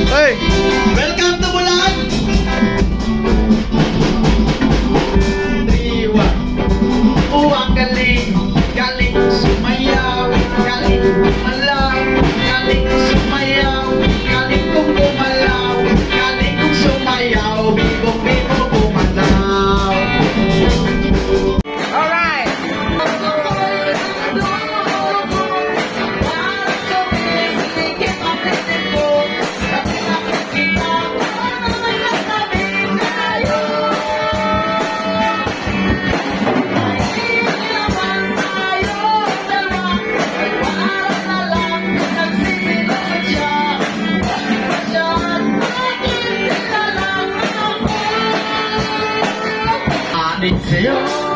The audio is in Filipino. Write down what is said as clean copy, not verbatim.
Hey! Welcome to Bulacan! 3, 1. Oh, ang galing, galing sumayaw, galing malaw, galing sumayaw, galing kong gumalaw, galing kong sumayaw, bigong-bigo gumalaw. Alright! Amin sa'yo